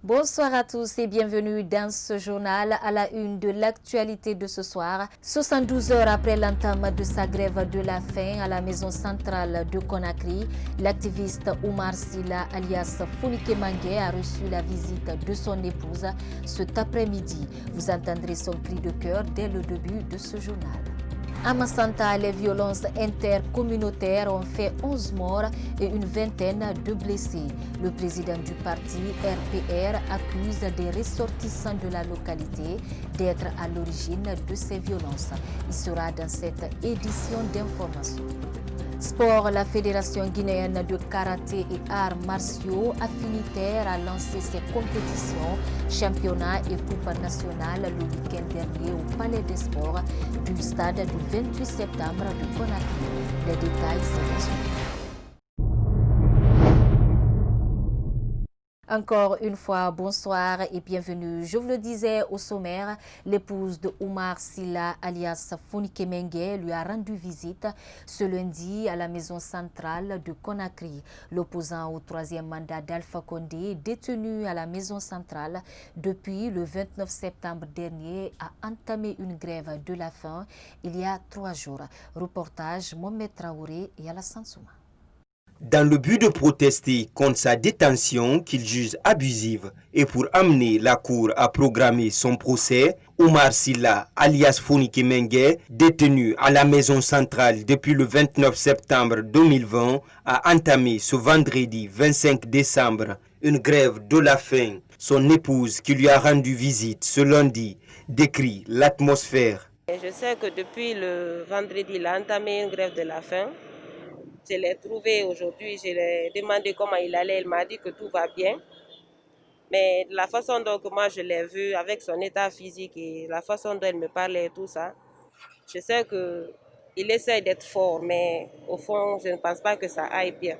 Bonsoir à tous et bienvenue dans ce journal à la une de l'actualité de ce soir. 72 heures après l'entame de sa grève de la faim à la maison centrale de Conakry, l'activiste Oumar Silla alias Fonike Mangué a reçu la visite de son épouse cet après-midi. Vous entendrez son cri de cœur dès le début de ce journal. À Massanta, les violences intercommunautaires ont fait 11 morts et une vingtaine de blessés. Le président du parti RPR accuse des ressortissants de la localité d'être à l'origine de ces violences. Il sera dans cette édition d'information. Sport, la Fédération guinéenne de karaté et arts martiaux affinitaires a lancé ses compétitions, championnats et coupes nationales le week-end dernier au Palais des Sports du stade du 28 septembre de Conakry. Les détails sont Encore une fois, bonsoir et bienvenue. Je vous le disais au sommaire, l'épouse de Oumar Silla, alias Fonike Mangué, lui a rendu visite ce lundi à la maison centrale de Conakry. L'opposant au troisième mandat d'Alpha Condé, détenu à la maison centrale depuis le 29 septembre dernier, a entamé une grève de la faim il y a 3 jours. Reportage Mohamed Traoré et Alassane Souma. Dans le but de protester contre sa détention qu'il juge abusive et pour amener la Cour à programmer son procès, Oumar Silla, alias Fonike Mangué, détenu à la maison centrale depuis le 29 septembre 2020, a entamé ce vendredi 25 décembre une grève de la faim. Son épouse, qui lui a rendu visite ce lundi, décrit l'atmosphère. Je sais que depuis le vendredi, il a entamé une grève de la faim. Je l'ai trouvé aujourd'hui, je lui ai demandé comment il allait, il m'a dit que tout va bien. Mais la façon dont moi je l'ai vu, avec son état physique et la façon dont il me parlait et tout ça, je sais qu'il essaie d'être fort, mais au fond, je ne pense pas que ça aille bien.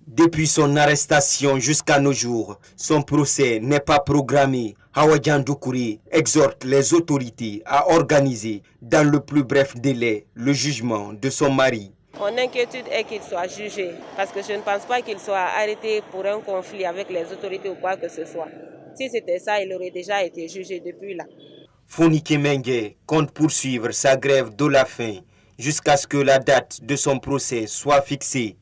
Depuis son arrestation jusqu'à nos jours, son procès n'est pas programmé. Hawadjan Doukouré exhorte les autorités à organiser dans le plus bref délai le jugement de son mari. Mon inquiétude est qu'il soit jugé, parce que je ne pense pas qu'il soit arrêté pour un conflit avec les autorités ou quoi que ce soit. Si c'était ça, il aurait déjà été jugé depuis là. Fonike Mangué compte poursuivre sa grève de la faim jusqu'à ce que la date de son procès soit fixée.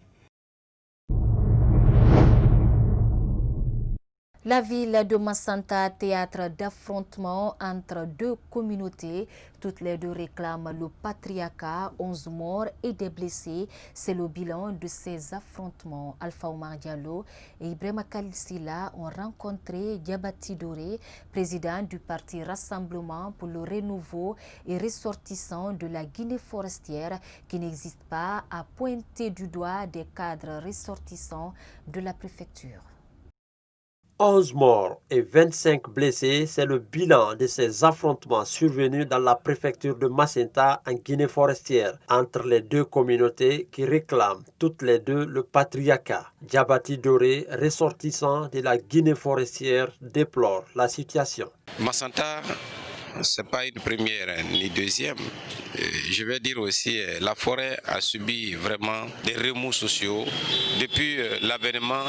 La ville de Massanta, théâtre d'affrontement entre deux communautés, toutes les deux réclament le patriarcat, 11 morts et des blessés. C'est le bilan de ces affrontements. Alpha Oumar Diallo et Ibrahima Khalil Silla ont rencontré Diabati Doré, président du parti Rassemblement pour le renouveau et ressortissant de la Guinée forestière, qui n'existe pas à pointer du doigt des cadres ressortissants de la préfecture. 11 morts et 25 blessés, c'est le bilan de ces affrontements survenus dans la préfecture de Macenta en Guinée forestière entre les deux communautés qui réclament toutes les deux le patriarcat. Diabati Doré, ressortissant de la Guinée forestière, déplore la situation. Macenta, ce n'est pas une première ni deuxième. Je vais dire aussi, la forêt a subi vraiment des remous sociaux depuis l'avènement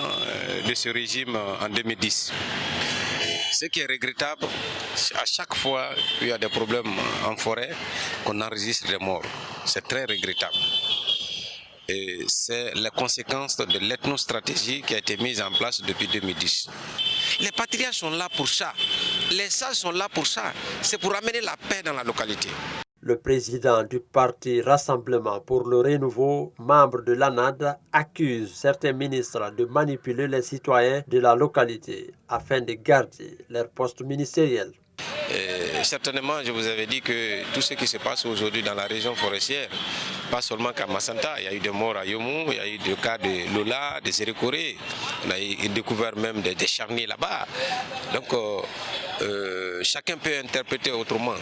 de ce régime en 2010. Ce qui est regrettable, à chaque fois qu'il y a des problèmes en forêt, qu'on enregistre des morts. C'est très regrettable. Et c'est la conséquence de l'ethnostratégie qui a été mise en place depuis 2010. Les patriarches sont là pour ça. Les sages sont là pour ça. C'est pour amener la paix dans la localité. Le président du parti Rassemblement pour le renouveau, membre de l'ANAD, accuse certains ministres de manipuler les citoyens de la localité afin de garder leur poste ministériel. Certainement, je vous avais dit que tout ce qui se passe aujourd'hui dans la région forestière, pas seulement qu'à Massanta, il y a eu des morts à Yomou, il y a eu des cas de Lola, des Sérékoré, on a découvert même des charniers là-bas. Donc, chacun peut interpréter autrement.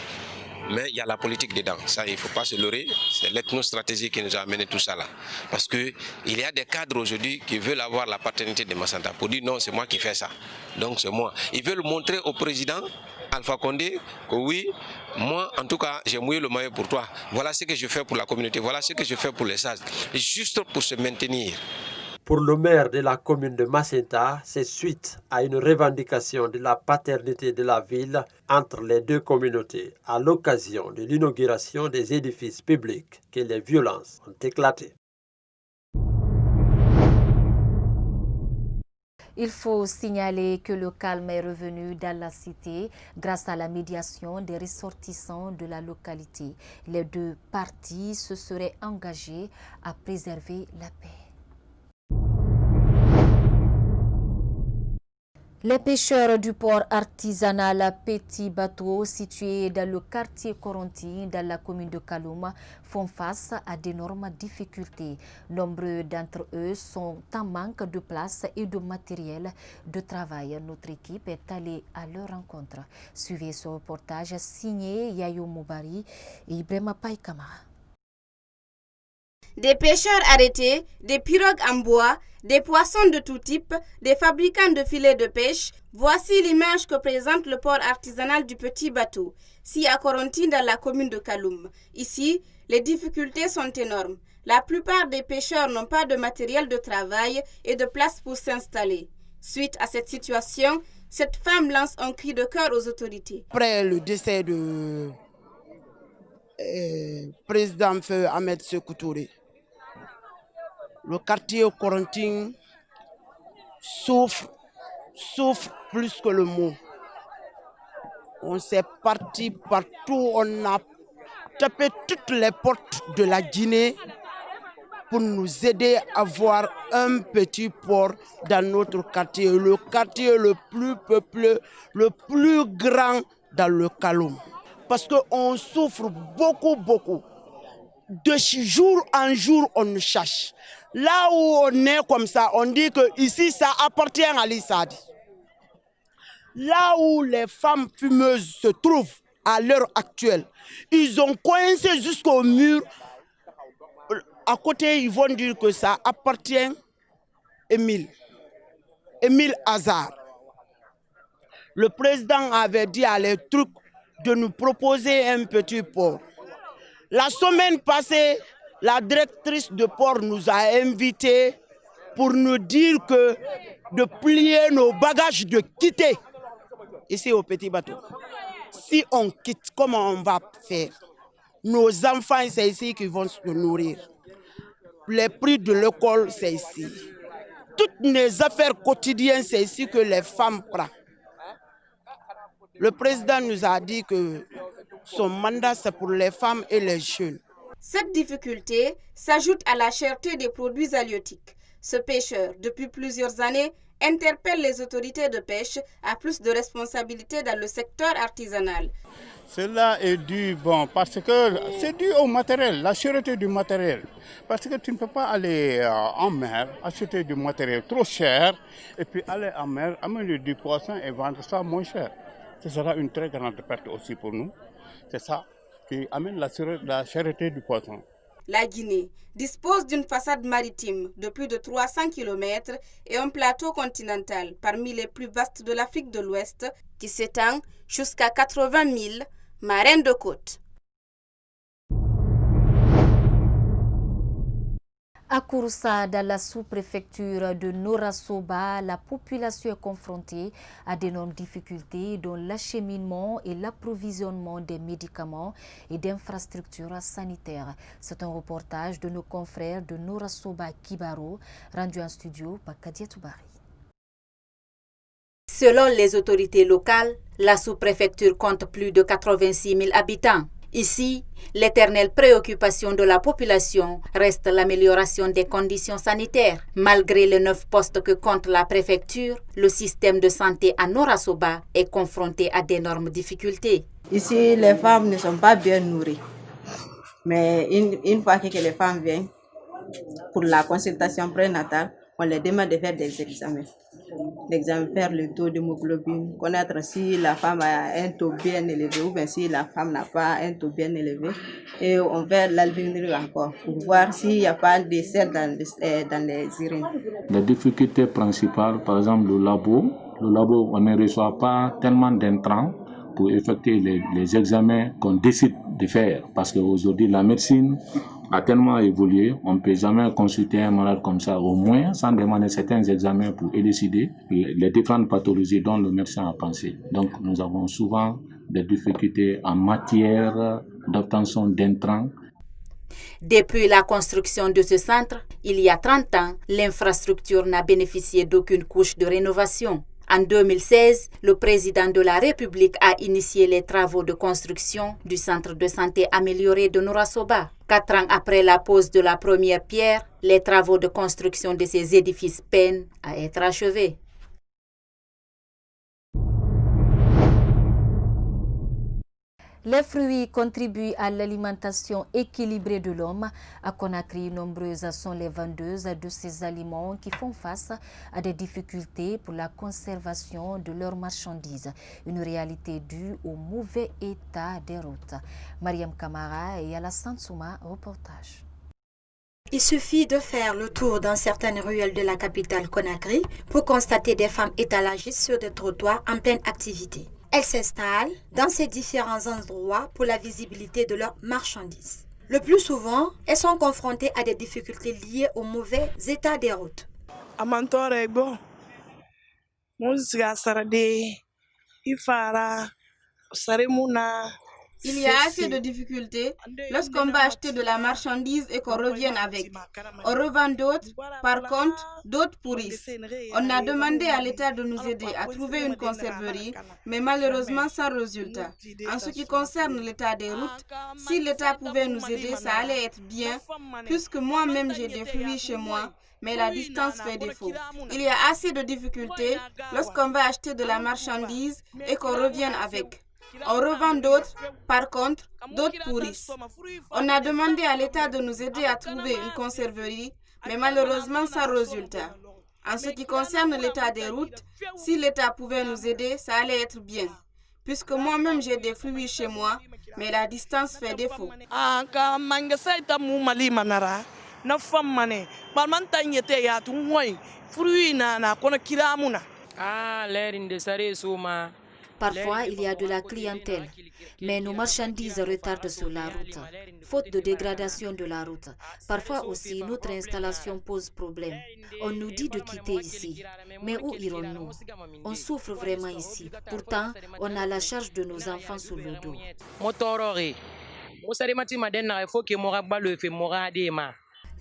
Mais il y a la politique dedans, ça il ne faut pas se leurrer, c'est l'ethnostratégie qui nous a amené tout ça là. Parce qu'il y a des cadres aujourd'hui qui veulent avoir la paternité de Massanta pour dire non, c'est moi qui fais ça, donc c'est moi. Ils veulent montrer au président Alpha Condé que oui, moi en tout cas j'ai mouillé le maillot pour toi, voilà ce que je fais pour la communauté, voilà ce que je fais pour les sages, juste pour se maintenir. Pour le maire de la commune de Macenta, c'est suite à une revendication de la paternité de la ville entre les deux communautés à l'occasion de l'inauguration des édifices publics que les violences ont éclaté. Il faut signaler que le calme est revenu dans la cité grâce à la médiation des ressortissants de la localité. Les deux parties se seraient engagées à préserver la paix. Les pêcheurs du port artisanal Petit Bateau, situé dans le quartier Coronti, dans la commune de Kaloum, font face à d'énormes difficultés. Nombreux d'entre eux sont en manque de place et de matériel de travail. Notre équipe est allée à leur rencontre. Suivez ce reportage signé Yayo Moubari et Ibrahima Paye Kamara. Des pêcheurs arrêtés, des pirogues en bois, des poissons de tout type, des fabricants de filets de pêche, voici l'image que présente le port artisanal du Petit Bateau, si à Coronti dans la commune de Kaloum. Ici, les difficultés sont énormes. La plupart des pêcheurs n'ont pas de matériel de travail et de place pour s'installer. Suite à cette situation, cette femme lance un cri de cœur aux autorités. Après le décès de président Feu Ahmed Sékou Touré, le quartier Corontin souffre plus que le mot. On s'est parti partout, on a tapé toutes les portes de la Guinée pour nous aider à avoir un petit port dans notre quartier, le quartier le plus peuplé, le plus grand dans le Kaloum. Parce qu'on souffre beaucoup. De jour en jour, on cherche. Là où on est comme ça, on dit que ici ça appartient à l'Issadi. Là où les femmes fumeuses se trouvent à l'heure actuelle, ils ont coincé jusqu'au mur. À côté, ils vont dire que ça appartient à Émile Hazard. Le président avait dit à les trucs de nous proposer un petit port. La semaine passée, la directrice de port nous a invités pour nous dire que de plier nos bagages, de quitter ici au Petit Bateau. Si on quitte, comment on va faire? Nos enfants, c'est ici qu'ils vont se nourrir. Les prix de l'école, c'est ici. Toutes les affaires quotidiennes, c'est ici que les femmes prennent. Le président nous a dit que son mandat, c'est pour les femmes et les jeunes. Cette difficulté s'ajoute à la cherté des produits halieutiques. Ce pêcheur, depuis plusieurs années, interpelle les autorités de pêche à plus de responsabilités dans le secteur artisanal. Cela est dû, parce que c'est dû au matériel, la cherté du matériel. Parce que tu ne peux pas aller en mer, acheter du matériel trop cher, et puis aller en mer, amener du poisson et vendre ça moins cher. Ce sera une très grande perte aussi pour nous. C'est ça qui amène la cherté du poisson. La Guinée dispose d'une façade maritime de plus de 300 km et un plateau continental parmi les plus vastes de l'Afrique de l'Ouest qui s'étend jusqu'à 80 000 marins de côte. À Kouroussa, dans la sous-préfecture de Nora-Soba, la population est confrontée à d'énormes difficultés dont l'acheminement et l'approvisionnement des médicaments et d'infrastructures sanitaires. C'est un reportage de nos confrères de Nora-Soba Kibaro, rendu en studio par Kadia Toubari. Selon les autorités locales, la sous-préfecture compte plus de 86 000 habitants. Ici, l'éternelle préoccupation de la population reste l'amélioration des conditions sanitaires. Malgré les 9 postes que compte la préfecture, le système de santé à Nora-Soba est confronté à d'énormes difficultés. Ici, les femmes ne sont pas bien nourries. Mais une fois que les femmes viennent pour la consultation prénatale, on les demande de faire des examens. Faire le taux d'hémoglobine, connaître si la femme a un taux bien élevé ou bien si la femme n'a pas un taux bien élevé. Et on fait l'albuminurie encore pour voir s'il n'y a pas de sel dans les urines. La difficulté principale, par exemple, le labo, on ne reçoit pas tellement d'intrants pour effectuer les examens qu'on décide de faire. Parce qu'aujourd'hui, la médecine, a tellement évolué, on ne peut jamais consulter un malade comme ça, au moins sans demander certains examens pour élucider les différentes pathologies dont le médecin a pensé. Donc nous avons souvent des difficultés en matière d'obtention d'intrants. Depuis la construction de ce centre, il y a 30 ans, l'infrastructure n'a bénéficié d'aucune couche de rénovation. En 2016, le président de la République a initié les travaux de construction du centre de santé amélioré de Nourasoba. 4 ans après la pose de la première pierre, les travaux de construction de ces édifices peinent à être achevés. Les fruits contribuent à l'alimentation équilibrée de l'homme. À Conakry, nombreuses sont les vendeuses de ces aliments qui font face à des difficultés pour la conservation de leurs marchandises. Une réalité due au mauvais état des routes. Mariam Kamara et Alassane Souma, reportage. Il suffit de faire le tour dans certaines ruelles de la capitale Conakry pour constater des femmes étalagistes sur des trottoirs en pleine activité. Elles s'installent dans ces différents endroits pour la visibilité de leurs marchandises. Le plus souvent, elles sont confrontées à des difficultés liées au mauvais état des routes. Il y a assez de difficultés lorsqu'on va acheter de la marchandise et qu'on revienne avec. On revend d'autres, par contre, d'autres pourrissent. On a demandé à l'État de nous aider à trouver une conserverie, mais malheureusement sans résultat. En ce qui concerne l'état des routes, si l'État pouvait nous aider, ça allait être bien, puisque moi-même j'ai des fruits chez moi, mais la distance fait défaut. Il y a assez de difficultés lorsqu'on va acheter de la marchandise et qu'on revienne avec. On revend d'autres, par contre, d'autres pourrissent. On a demandé à l'État de nous aider à trouver une conserverie, mais malheureusement sans résultat. En ce qui concerne l'état des routes, si l'État pouvait nous aider, ça allait être bien. Puisque moi-même j'ai des fruits chez moi, mais la distance fait défaut. Parfois, il y a de la clientèle, mais nos marchandises retardent sur la route, faute de dégradation de la route. Parfois aussi, notre installation pose problème. On nous dit de quitter ici, mais où irons-nous? On souffre vraiment ici. Pourtant, on a la charge de nos enfants sous le dos.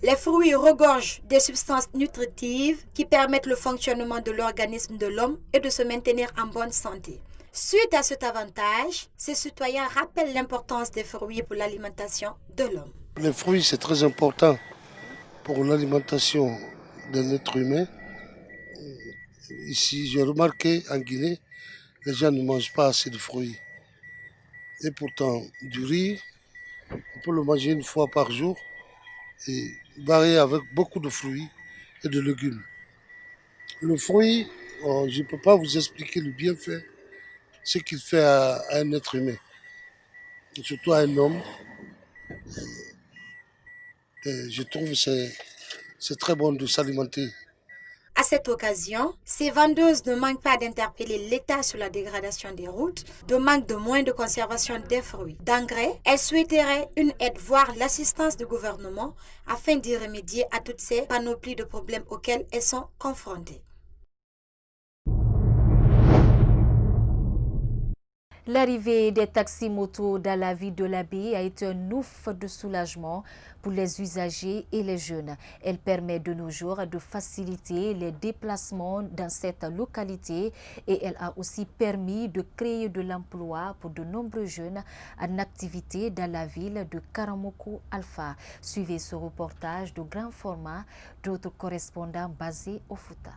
Les fruits regorgent des substances nutritives qui permettent le fonctionnement de l'organisme de l'homme et de se maintenir en bonne santé. Suite à cet avantage, ces citoyens rappellent l'importance des fruits pour l'alimentation de l'homme. Les fruits, c'est très important pour l'alimentation de l'être humain. Ici, j'ai remarqué en Guinée, les gens ne mangent pas assez de fruits. Et pourtant, du riz, on peut le manger une fois par jour et varié avec beaucoup de fruits et de légumes. Le fruit, je ne peux pas vous expliquer le bienfait, ce qu'il fait à un être humain, et surtout à un homme. Et je trouve que c'est très bon de s'alimenter. À cette occasion, ces vendeuses ne manquent pas d'interpeller l'État sur la dégradation des routes, de manque de moyens de conservation des fruits, d'engrais. Elles souhaiteraient une aide, voire l'assistance du gouvernement, afin d'y remédier à toutes ces panoplies de problèmes auxquels elles sont confrontées. L'arrivée des taxis-motos dans la ville de l'Abbé a été un ouf de soulagement pour les usagers et les jeunes. Elle permet de nos jours de faciliter les déplacements dans cette localité et elle a aussi permis de créer de l'emploi pour de nombreux jeunes en activité dans la ville de Karamoko Alpha. Suivez ce reportage de grand format d'autres correspondants basés au Fouta.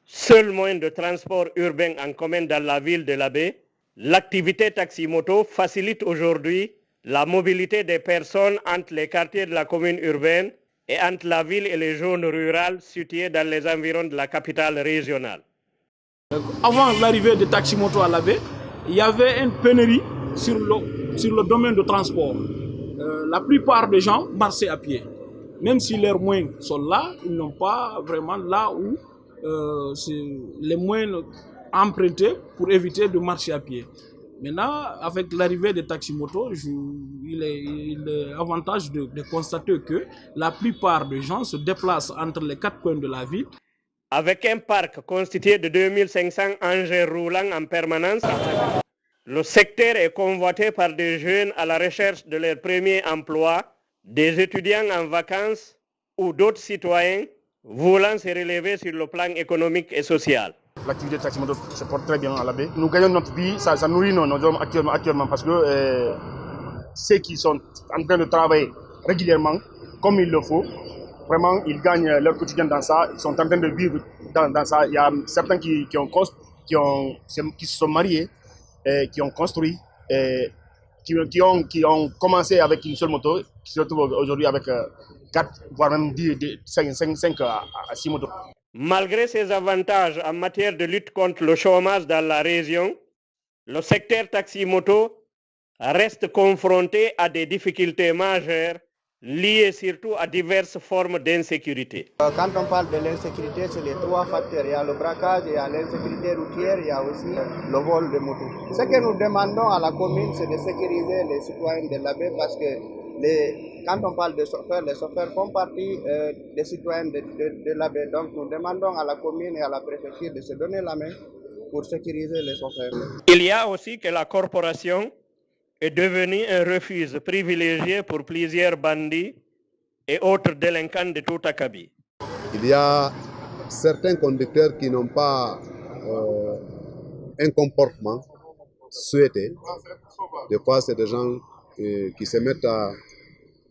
Seul moyen de transport urbain en commun dans la ville de l'Abbé, l'activité taxi-moto facilite aujourd'hui la mobilité des personnes entre les quartiers de la commune urbaine et entre la ville et les zones rurales situées dans les environs de la capitale régionale. Avant l'arrivée des taxi-motos à l'Abbé, il y avait une pénurie sur le domaine de transport. La plupart des gens marchaient à pied. Même si leurs moyens sont là, ils n'ont pas vraiment là où les moyens empruntés pour éviter de marcher à pied. Maintenant, avec l'arrivée des taximotos, il est avantage de constater que la plupart des gens se déplacent entre les 4 coins de la ville. Avec un parc constitué de 2500 engins roulants en permanence, le secteur est convoité par des jeunes à la recherche de leur premier emploi, des étudiants en vacances ou d'autres citoyens voulant se relever sur le plan économique et social. L'activité de taximoto se porte très bien à la baie. Nous gagnons notre vie, ça nourrit nos hommes actuellement parce que ceux qui sont en train de travailler régulièrement, comme il le faut, vraiment ils gagnent leur quotidien dans ça, ils sont en train de vivre dans ça. Il y a certains qui se sont mariés, qui ont construit, qui ont commencé avec une seule moto, qui se retrouvent aujourd'hui avec 4, voire même 5 à 6 motos. Malgré ces avantages en matière de lutte contre le chômage dans la région, le secteur taxi-moto reste confronté à des difficultés majeures liées surtout à diverses formes d'insécurité. Quand on parle de l'insécurité, c'est les 3 facteurs. Il y a le braquage, il y a l'insécurité routière, il y a aussi le vol de motos. Ce que nous demandons à la commune, c'est de sécuriser les citoyens de la baie parce que quand on parle de chauffeurs, les chauffeurs font partie des citoyens de la baie. Donc nous demandons à la commune et à la préfecture de se donner la main pour sécuriser les chauffeurs. Il y a aussi que la corporation est devenue un refuge privilégié pour plusieurs bandits et autres délinquants de tout acabit. Il y a certains conducteurs qui n'ont pas un comportement souhaité. Des fois, c'est des gens qui se mettent à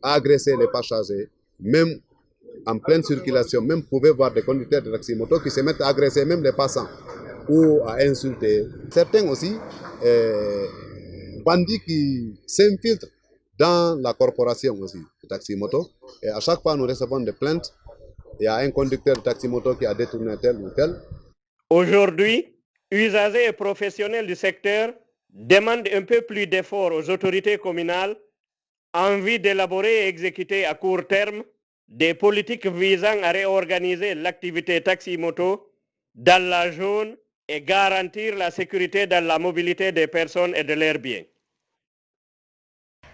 agresser les passagers, même en pleine circulation. Même vous pouvez voir des conducteurs de taxi-moto qui se mettent à agresser même les passants ou à insulter. Certains aussi, bandits qui s'infiltrent dans la corporation aussi de taxi-moto. Et à chaque fois, nous recevons des plaintes. Il y a un conducteur de taxi-moto qui a détourné tel ou tel. Aujourd'hui, usagers et professionnels du secteur demandent un peu plus d'efforts aux autorités communales en vue d'élaborer et exécuter à court terme des politiques visant à réorganiser l'activité taxi-moto dans la zone et garantir la sécurité dans la mobilité des personnes et de leurs biens.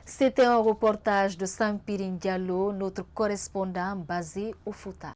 C'était un reportage de Sampirine Diallo, notre correspondant basé au Fouta.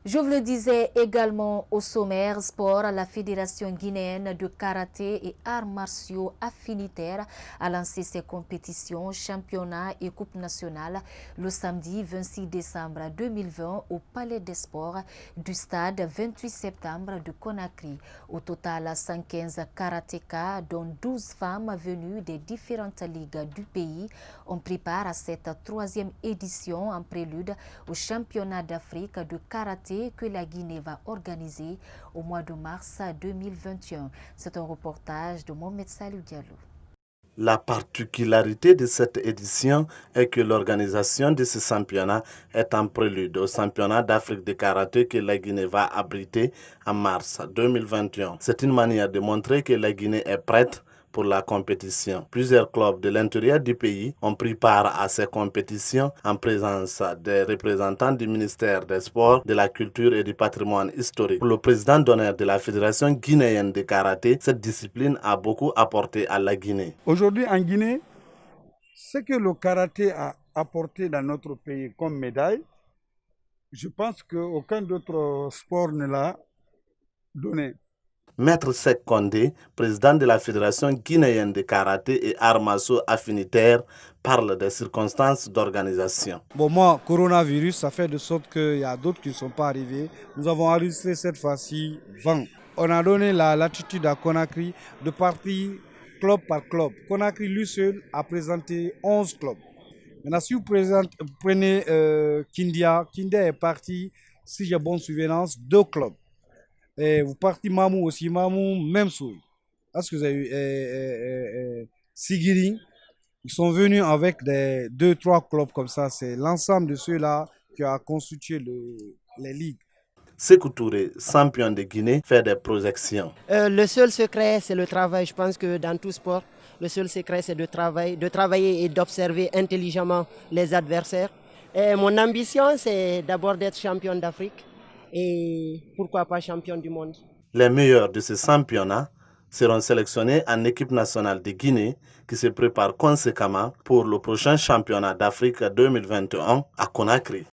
Je vous le disais également au sommaire sport, la Fédération guinéenne de karaté et arts martiaux affinitaires a lancé ses compétitions, championnats et coupes nationales le samedi 26 décembre 2020 au Palais des Sports du stade 28 septembre de Conakry. Au total, 115 karatékas, dont 12 femmes venues des différentes ligues du pays, ont pris part à cette 3e édition en prélude au championnat d'Afrique de karaté que la Guinée va organiser au mois de mars 2021. C'est un reportage de Mohamed Salou Diallo. La particularité de cette édition est que l'organisation de ce championnat est en prélude au championnat d'Afrique de karaté que la Guinée va abriter en mars 2021. C'est une manière de montrer que la Guinée est prête pour la compétition. Plusieurs clubs de l'intérieur du pays ont pris part à ces compétitions en présence des représentants du ministère des Sports, de la Culture et du Patrimoine historique. Pour le président d'honneur de la Fédération guinéenne de karaté, cette discipline a beaucoup apporté à la Guinée. Aujourd'hui en Guinée, ce que le karaté a apporté dans notre pays comme médaille, je pense qu'aucun d'autre sport ne l'a donné. Maître Sek Kondé, président de la Fédération guinéenne de karaté et arts martiaux affinitaires, parle des circonstances d'organisation. Bon, moi, coronavirus, ça fait de sorte qu'il y a d'autres qui ne sont pas arrivés. Nous avons enregistré cette fois-ci 20. On a donné la latitude à Conakry de partir club par club. Conakry, lui seul, a présenté 11 clubs. Maintenant, si vous prenez Kindia est parti, si j'ai bonne souvenance, 2 clubs. Et vous partez Mamou aussi, Mamou, même chose. Est-ce que vous avez eu Sigiri? Ils sont venus avec 2-3 clubs comme ça. C'est l'ensemble de ceux-là qui a constitué les ligues. Sékou Touré, champion de Guinée, fait des projections. Le seul secret, c'est le travail. Je pense que dans tout sport, le seul secret, c'est de travailler et d'observer intelligemment les adversaires. Et mon ambition, c'est d'abord d'être champion d'Afrique. Et pourquoi pas champion du monde. Les meilleurs de ce championnat seront sélectionnés en équipe nationale de Guinée qui se prépare conséquemment pour le prochain championnat d'Afrique 2021 à Conakry.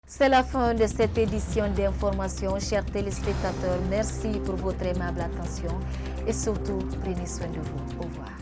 C'est la fin de cette édition d'information. Chers téléspectateurs, merci pour votre aimable attention et surtout, prenez soin de vous. Au revoir.